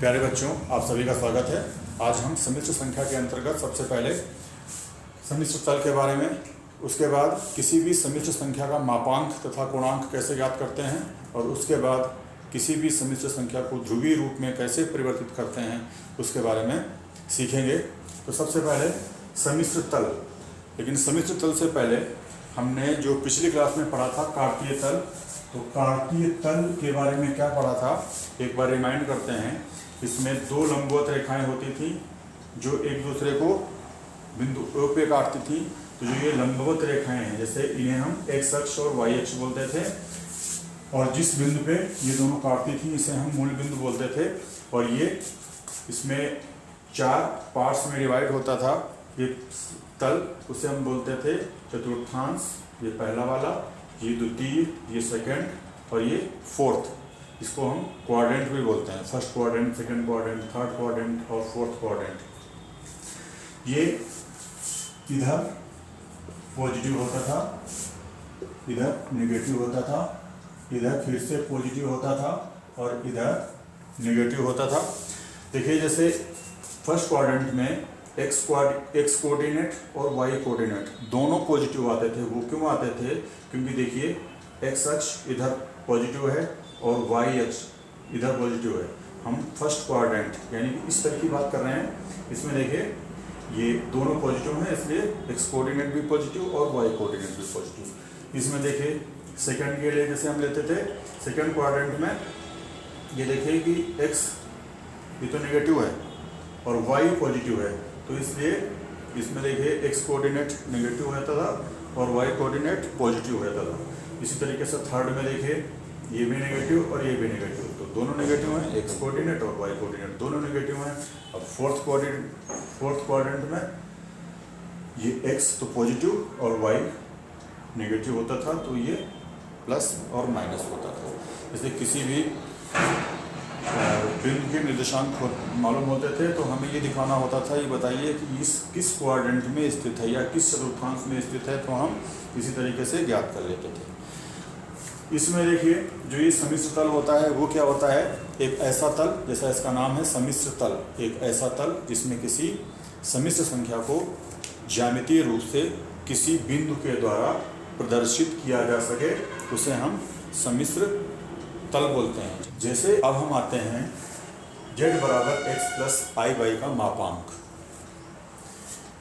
प्यारे बच्चों, आप सभी का स्वागत है। आज हम सम्मिश्र संख्या के अंतर्गत सबसे पहले सम्मिश्र तल के बारे में, उसके बाद किसी भी सम्मिश्र संख्या का मापांक तथा कोणांक कैसे ज्ञात करते हैं, और उसके बाद किसी भी सम्मिश्र संख्या को ध्रुवीय रूप में कैसे परिवर्तित करते हैं उसके बारे में सीखेंगे। तो सबसे पहले सम्मिश्र तल। लेकिन सम्मिश्र तल से पहले हमने जो पिछली क्लास में पढ़ा था कार्तीय तल, तो कार्तीय तल के बारे में क्या पढ़ा था एक बार रिमाइंड करते हैं। इसमें दो लंबवत रेखाएं होती थी जो एक दूसरे को बिंदु O पे काटती थी। तो जो ये लंबवत रेखाएं हैं, जैसे इन्हें हम x अक्ष और y अक्ष बोलते थे, और जिस बिंदु पे ये दोनों काटती थी इसे हम मूल बिंदु बोलते थे। और ये इसमें 4 पार्ट्स में डिवाइड होता था ये तल, उसे हम बोलते थे चतुर्थांश। ये पहला वाला, ये द्वितीय, ये सेकंड और ये फोर्थ। इसको हम क्वाड्रेंट भी बोलते हैं, first quadrant, second quadrant, third quadrant और फोर्थ क्वाड्रेंट। ये इधर पॉजिटिव होता था, इधर नेगेटिव होता था, इधर फिर से पॉजिटिव होता था और इधर नेगेटिव होता था। देखिए, जैसे फर्स्ट क्वाड्रेंट में एक्स कोऑर्डिनेट और वाई कोऑर्डिनेट दोनों पॉजिटिव आते थे। वो क्यों आते थे? क्योंकि देखिए, एक्स अक्ष इधर पॉजिटिव है और वाई अक्ष इधर पॉजिटिव है। हम फर्स्ट क्वाड्रेंट यानी कि इस तरह की बात कर रहे हैं। इसमें देखिए ये दोनों पॉजिटिव हैं, इसलिए एक्स कोऑर्डिनेट भी पॉजिटिव और वाई कोऑर्डिनेट भी पॉजिटिव। इसमें देखिए सेकंड के लिए जैसे हम लेते थे, सेकंड क्वाड्रेंट में ये देखिए कि एक्स ये तो नेगेटिव है और वाई पॉजिटिव है, तो इसलिए इसमें देखिए एक्स कोऑर्डिनेट नेगेटिव रहता था और वाई कोऑर्डिनेट पॉजिटिव रहता था। इसी तरीके से थर्ड में देखिए ये भी नेगेटिव और ये भी नेगेटिव, तो दोनों नेगेटिव हैं, एक्स कोऑर्डिनेट और वाई कोऑर्डिनेट दोनों नेगेटिव हैं। अब फोर्थ क्वाड्रेंट में ये एक्स तो पॉजिटिव और वाई नेगेटिव होता था, तो ये प्लस और माइनस होता था। जैसे किसी भी बिंदु के निर्देशांक मालूम होते थे तो हमें ये दिखाना होता था, ये बताइए कि इस किस क्वाड्रेंट में स्थित है या किस चतुर्थांश में स्थित है, तो हम इसी तरीके से ज्ञात कर लेते थे। इसमें देखिए जो ये सम्मिश्र तल होता है वो क्या होता है, एक ऐसा तल, जैसा इसका नाम है सम्मिश्र तल, एक ऐसा तल जिसमें किसी सम्मिश्र संख्या को ज्यामितीय रूप से किसी बिंदु के द्वारा प्रदर्शित किया जा सके, उसे हम सम्मिश्र तल बोलते हैं। जैसे अब हम आते हैं z बराबर x प्लस आई वाई का मापांक।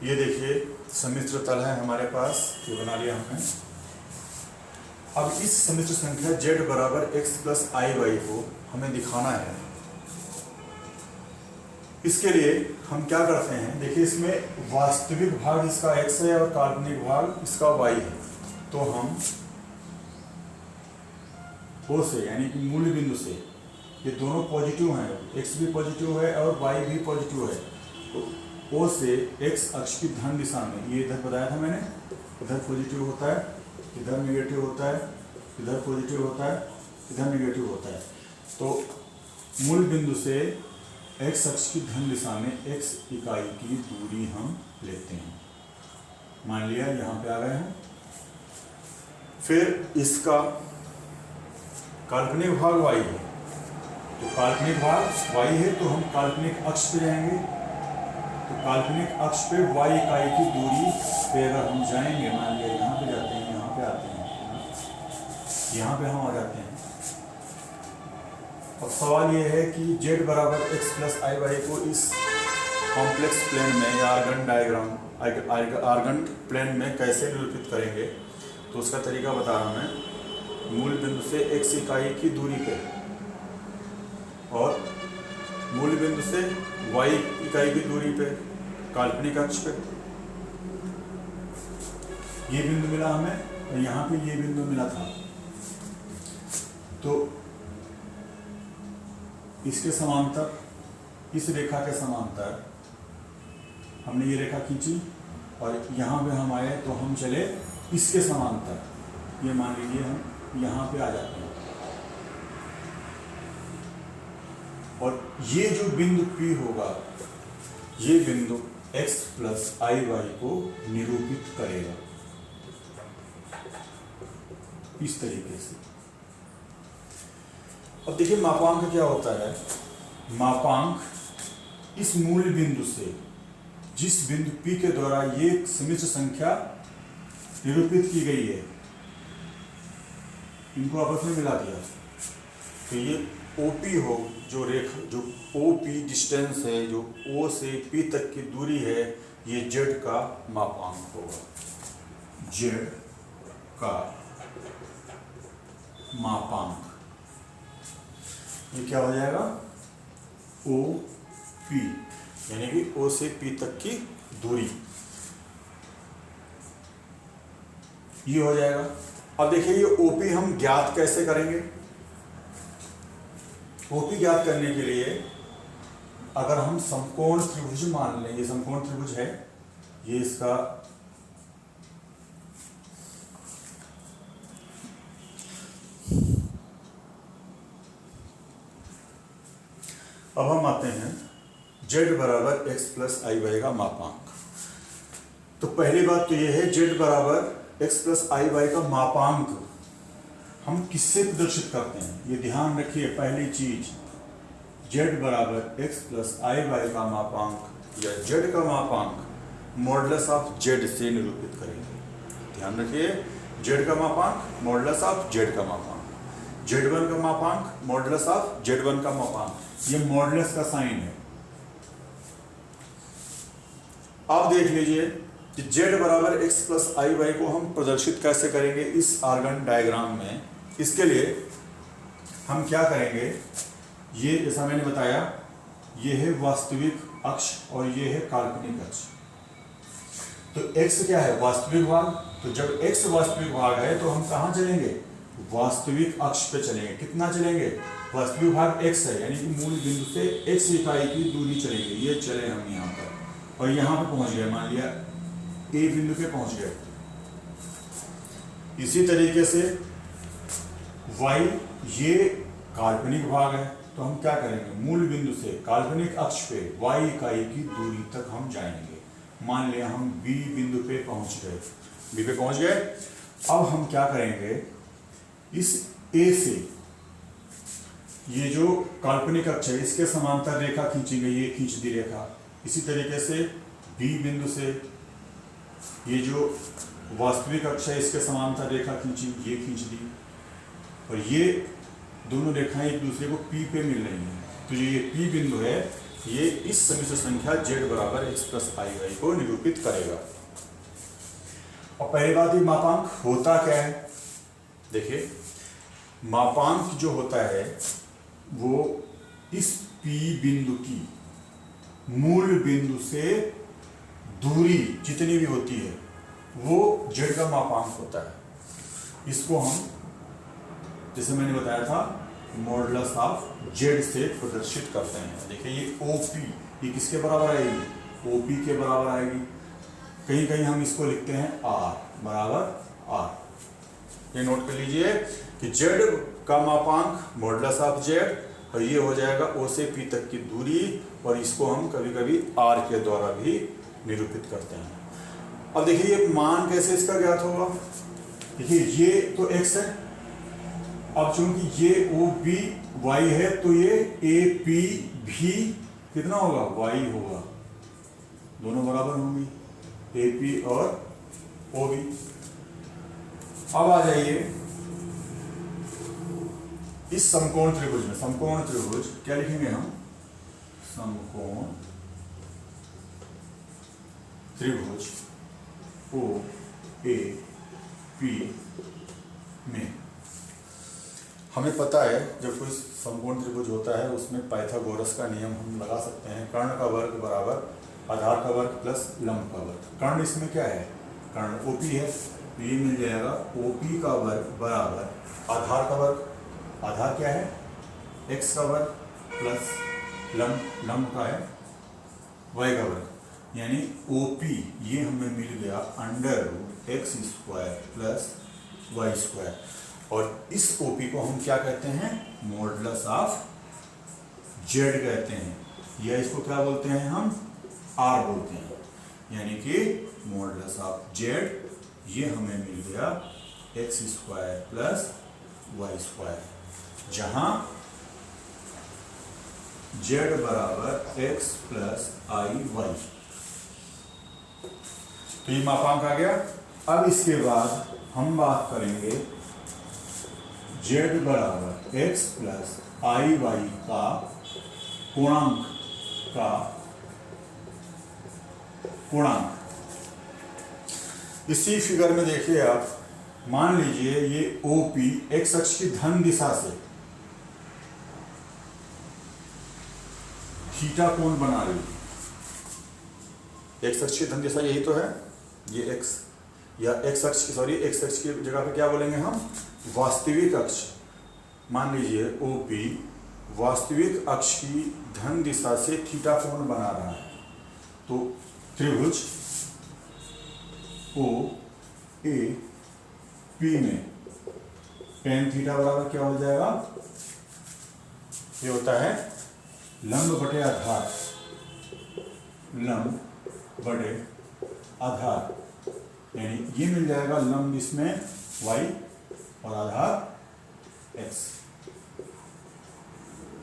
ये देखिए सम्मिश्र तल है हमारे पास, ये बना लिया हमने। अब इस सम्मिश्र संख्या z बराबर x प्लस आई वाई को हमें दिखाना है। इसके लिए हम क्या करते हैं, देखिए इसमें वास्तविक भाग इसका x है और काल्पनिक भाग इसका y है। तो हम O से यानी कि मूल बिंदु से, ये दोनों पॉजिटिव हैं, x भी पॉजिटिव है और y भी पॉजिटिव है, तो O से x अक्ष की धन दिशा में, ये इधर बताया था मैंने, इधर पॉजिटिव होता है, इधर नेगेटिव होता है, इधर पॉजिटिव होता है, इधर नेगेटिव होता है। तो मूल बिंदु से x अक्ष की धन दिशा में x इकाई की दूरी हम लेते हैं। मान लिया यहाँ पे आ गए हैं। फिर इसका काल्पनिक भाग y है, तो काल्पनिक भाग y है, तो हम काल्पनिक अक्ष पे जाएंगे। तो काल्पनिक अक्ष पे y इकाई की दूरी पे अगर हम जाएंगे, मान लिया यहाँ पे जाते हैं, यहाँ पे आते हैं, यहाँ पे हम आ जाते हैं। अब सवाल ये है कि z बराबर x प्लस आई वाई को इस कॉम्प्लेक्स प्लेन में या आर्गन प्लेन में कैसे निरूपित करेंगे, तो उसका तरीका बता रहा हूँ मैं। मूल बिंदु से x इकाई की दूरी पे और मूल बिंदु से y इकाई की दूरी पे काल्पनिक अक्ष पे ये बिंदु मिला हमें, और यहाँ पे ये बिंदु मिला था। तो इसके समांतर, इस रेखा के समांतर हमने ये रेखा खींची और यहाँ पे हम आए, तो हम चले इसके समांतर, ये मान लीजिए हम यहाँ पे आ जाते हैं। और ये जो बिंदु P होगा, ये बिंदु x प्लस आई वाई को निरूपित करेगा इस तरीके से। अब देखिए मापांक क्या होता है। मापांक इस मूल बिंदु से जिस बिंदु P के द्वारा ये सम्मिश्र संख्या निरूपित की गई है, इनको आपस में मिला दिया तो ये OP हो, जो रेखा जो OP डिस्टेंस है, जो O से P तक की दूरी है, ये Z का मापांक होगा। Z का मापांक ये क्या हो जाएगा? OP, यानी कि O से P तक की दूरी, ये हो जाएगा। अब देखिए ये OP हम ज्ञात कैसे करेंगे? OP ज्ञात करने के लिए अगर हम समकोण त्रिभुज मान लें, ये समकोण त्रिभुज है, ये इसका अब हम आते हैं Z बराबर x प्लस आई वाई का मापांक। तो पहली बात तो ये है Z बराबर x प्लस आई वाई का मापांक हम किससे प्रदर्शित करते हैं? ये ध्यान रखिए, पहली चीज Z बराबर x प्लस आई वाई का मापांक या Z का मापांक मॉडुलस ऑफ Z से निरूपित करेंगे। ध्यान रखिए, Z का मापांक मॉडुलस ऑफ Z का मापांक, Z1 का मापांक मॉडुलस ऑफ Z1 का मापांक, ये मॉडुलस का साइन है। अब देख लीजिए कि Z बराबर x प्लस आई वाई को हम प्रदर्शित कैसे करेंगे इस आर्गन डायग्राम में। इसके लिए हम क्या करेंगे, ये जैसा मैंने बताया, ये है वास्तविक अक्ष और ये है काल्पनिक अक्ष। तो x क्या है? वास्तविक भाग। तो जब x वास्तविक भाग है तो हम कहाँ चलेंगे? वास्तविक अक्ष पे चलेंगे। कितना चलेंगे? वास्तविक भाग x है, यानी कि मूल बिंदु से x इकाई की दूरी चलेंगे। ये चले हम यहाँ पर और यहाँ पे पहुंच गए, मान लिया A बिंदु पे पहुंच गए। इसी तरीके से y ये काल्पनिक भाग है, तो हम क्या करेंगे? मूल बिंदु से काल्पनिक अक्ष पे y इकाई की दूरी तक हम जाएंगे। मान लिया हम B बिंदु पे पहुंच गए, B पे पहुंच गए। अब हम क्या करेंगे, इस A से ये जो काल्पनिक अक्ष है इसके समांतर रेखा खींचेंगे, ये खींच दी रेखा। इसी तरीके से B बिंदु से ये जो वास्तविक अक्ष है इसके समांतर रेखा खींची, ये खींच दी, और ये दोनों रेखाएं एक दूसरे को P पे मिल रही हैं। तो ये P बिंदु है, ये इस सम्मिश्र संख्या Z बराबर x प्लस आई वाई को निरूपित करेगा। और पहली बात, ये मापांक होता क्या है? देखिए, मापांक जो होता है वो इस P बिंदु की मूल बिंदु से दूरी जितनी भी होती है वो Z का मापांक होता है। इसको हम, जैसे मैंने बताया था, मॉडुलस ऑफ Z से प्रदर्शित करते हैं। देखिए ये OP, ये किसके बराबर आएगी? OP के बराबर आएगी। कहीं कहीं हम इसको लिखते हैं R बराबर R। ये नोट कर लीजिए कि Z का मापांक मॉडुलस ऑफ Z, और ये हो जाएगा O से P तक की दूरी, और इसको हम कभी कभी R के द्वारा भी निरूपित करते हैं। अब देखिए ये मान कैसे इसका ज्ञात होगा? देखिए ये तो x है, अब चूंकि ये OB y है तो ये AP भी कितना होगा? y होगा। दोनों बराबर होंगी, AP और OB। अब आ जाइए इस समकोण त्रिभुज में। समकोण त्रिभुज क्या लिखेंगे हम? समकोण त्रिभुज OAP में हमें पता है जब कोई समकोण त्रिभुज होता है उसमें पाइथागोरस का नियम हम लगा सकते हैं। कर्ण का वर्ग बराबर आधार का वर्ग प्लस लंब का वर्ग। कर्ण इसमें क्या है? कर्ण OP है, तो ये मिल जाएगा OP का वर्ग बराबर आधार का वर्ग। आधार क्या है? x का वर्ग प्लस लंब का है y का वर्ग, यानी OP ये हमें मिल गया √x² प्लस y स्क्वायर। और इस OP को हम क्या कहते हैं? मॉडुलस ऑफ Z कहते हैं, या इसको क्या बोलते हैं हम? R बोलते हैं। यानी कि मॉडुलस ऑफ Z ये हमें मिल गया x² प्लस y स्क्वायर, जहां जेड बराबर एक्स प्लस आई वाई। तो ये मापांक आ गया। अब इसके बाद हम बात करेंगे जेड बराबर एक्स प्लस आई वाई का पूर्णांक इसी फिगर में देखिए आप, मान लीजिए ये OP एक्स अक्ष की धन दिशा से थीटा कोण बना रही है। एक्स अक्ष की धन दिशा यही तो है, ये एक्स या एक्स अक्ष की एक्स अक्ष की जगह पे क्या बोलेंगे हम, वास्तविक अक्ष। मान लीजिए OP वास्तविक अक्ष की धन दिशा से थीटा कोण बना रहा है। तो त्रिभुज OAP में tan थीटा बराबर क्या हो जाएगा, ये होता है लंब बटे आधार, लंब बटे आधार, यानी ये मिल जाएगा लंब इसमें y और आधार x।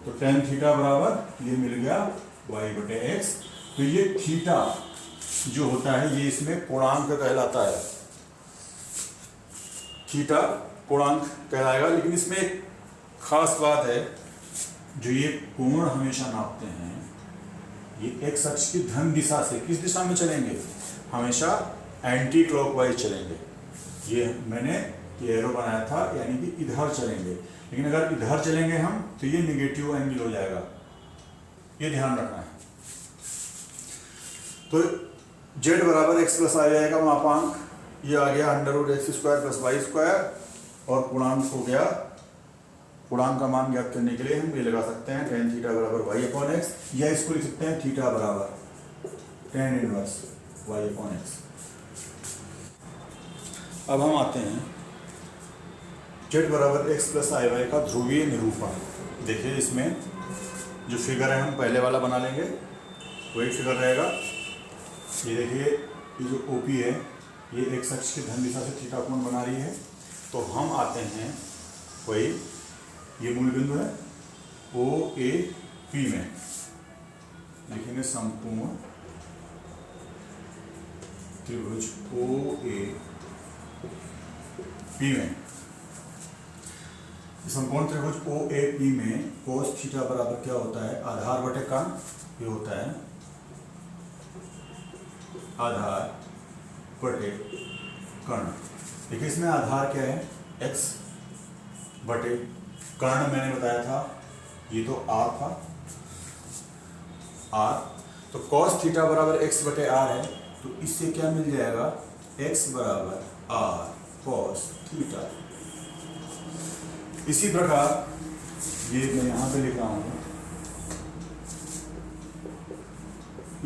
तो tan थीटा बराबर ये मिल गया y बटे x। तो ये थीटा जो होता है ये इसमें पूर्णांक कहलाता है, थीटा पूर्णांक कहलाएगा। लेकिन इसमें एक खास बात है, जो ये कोण हमेशा नापते हैं ये एक्स अक्ष की धन दिशा से किस दिशा में चलेंगे, हमेशा एंटी क्लॉकवाइज चलेंगे। ये मैंने ये एरो बनाया था, यानी कि इधर चलेंगे। लेकिन अगर इधर चलेंगे हम तो ये निगेटिव एंगल हो जाएगा, ये ध्यान रखना है। तो z बराबर एक्स प्लस आ जाएगा मापांक, ये आ गया √x² प्लस y², और पूर्णांक हो गया, पूर्णांक का मान ज्ञात करने के लिए हम ये लगा सकते हैं tan थीटा बराबर y/x, या इसको लिख सकते हैं थीटा बराबर tan इनवर्स y/x। अब हम आते हैं z बराबर x प्लस आई वाई का ध्रुवीय निरूपण। देखिए इसमें जो फिगर है हम पहले वाला बना लेंगे, वही फिगर रहेगा। ये देखिए ये जो OP है ये एक्स अक्ष की धन दिशा से थीटा कोण बना रही है। तो हम आते हैं वही, ये मूल बिंदु है OAP में, लिखेंगे संपूर्ण त्रिभुज OAP में। संपूर्ण त्रिभुज OAP में cos थीटा बराबर क्या होता है, आधार बटे कर्ण, ये होता है आधार बटे कर्ण। देखिए इसमें आधार क्या है, x बटे कर्ण मैंने बताया था, ये तो r था, r। तो cos थीटा बराबर x बटे r है, तो इससे क्या मिल जाएगा, x बराबर r cos थीटा। इसी प्रकार ये मैं यहां पे लिख रहा हूं,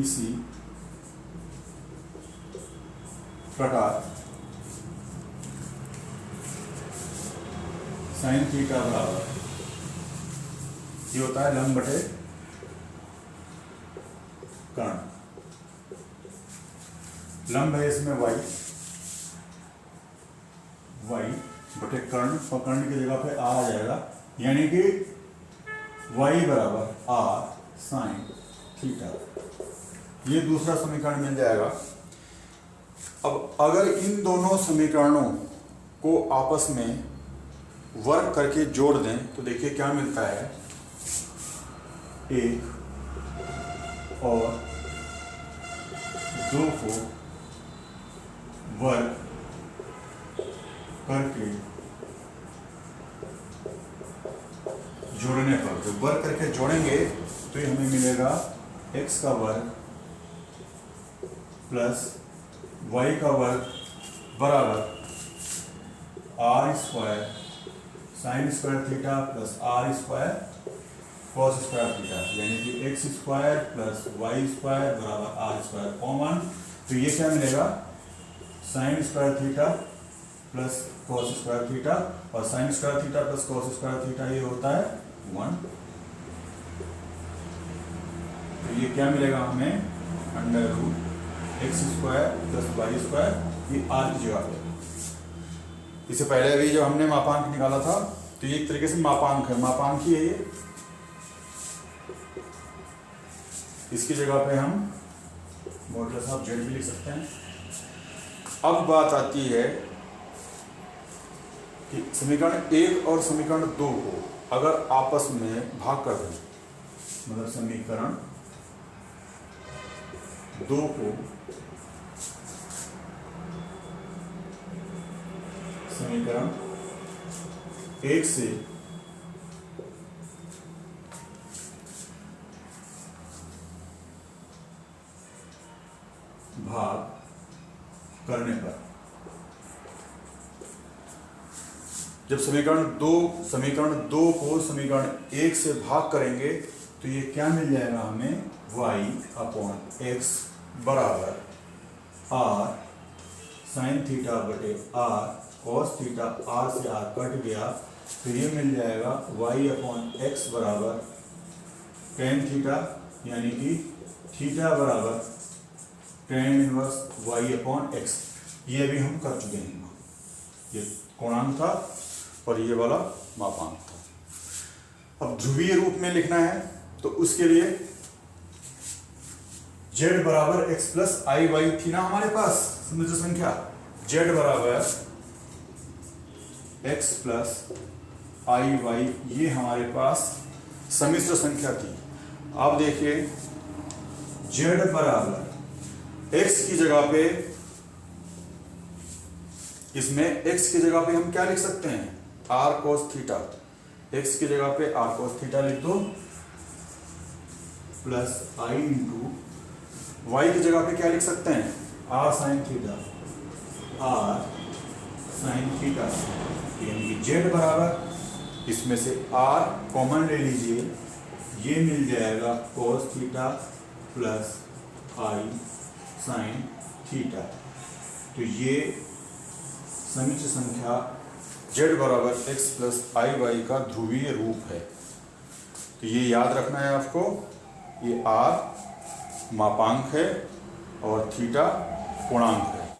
इसी प्रकार साइन थीटा बराबर ये होता है लंब बटे कर्ण। लंब है इसमें y बटे कर्ण, और कर्ण की जगह पे r आ जाएगा, यानी कि y बराबर r साइन थीटा। ये दूसरा समीकरण मिल जाएगा। अब अगर इन दोनों समीकरणों को आपस में वर्ग करके जोड़ दें तो देखिए क्या मिलता है, 1 और 2 को वर्ग करके जोड़ने पर, जब वर्ग करके जोड़ेंगे तो ये हमें मिलेगा x का वर्ग प्लस y का वर्ग बराबर r square sine square theta plus r square cos square theta, यानी कि x square plus y square बराबर r स्क्वायर कॉमन। तो ये क्या मिलेगा, sine square theta plus cos square theta, और sine square theta plus cos square theta ये होता है 1। तो ये क्या मिलेगा हमें, √x square plus y square, ये r की जगह पे। इससे पहले अभी जब हमने मापांक निकाला था तो ये एक तरीके से मापांक है, मापांक ही है ये। इसकी जगह पे हम मॉडुलस ऑफ जेड भी लिख सकते हैं। अब बात आती है कि समीकरण 1 और समीकरण 2 को अगर आपस में भाग कर दें, मतलब समीकरण 2 को समीकरण 1 से भाग करने पर, जब समीकरण 2 को समीकरण 1 से भाग करेंगे तो ये क्या मिल जाएगा हमें, y/x बराबर r sin थीटा बटे r cos थीटा, r से r कट गया, फिर ये मिल जाएगा y/x बराबर tan थीटा, यानी कि थीटा बराबर tan इनवर्स y/x। ये भी हम कर चुके हैं, ये कोणांक था और ये वाला मापांक था। अब ध्रुवीय रूप में लिखना है तो उसके लिए z बराबर x प्लस आई वाई थी ना हमारे पास सम्मिश्र संख्या, z बराबर x प्लस आई वाई, ये हमारे पास सम्मिश्र संख्या थी। अब देखिए z बराबर x की जगह पे, इसमें x की जगह पे हम क्या लिख सकते हैं, r cos थीटा, x की जगह पे r cos थीटा लिख दो, प्लस i इंटू y की जगह पे क्या लिख सकते हैं, r sin theta, r sin theta, यानी कि z बराबर, इसमें से r कॉमन ले लीजिए, ये मिल जाएगा cos theta plus i sin theta. तो ये सम्मिश्र संख्या z बराबर x प्लस आई वाई का ध्रुवीय रूप है। तो ये याद रखना है आपको, ये r मापांक है और थीटा पूर्णांक।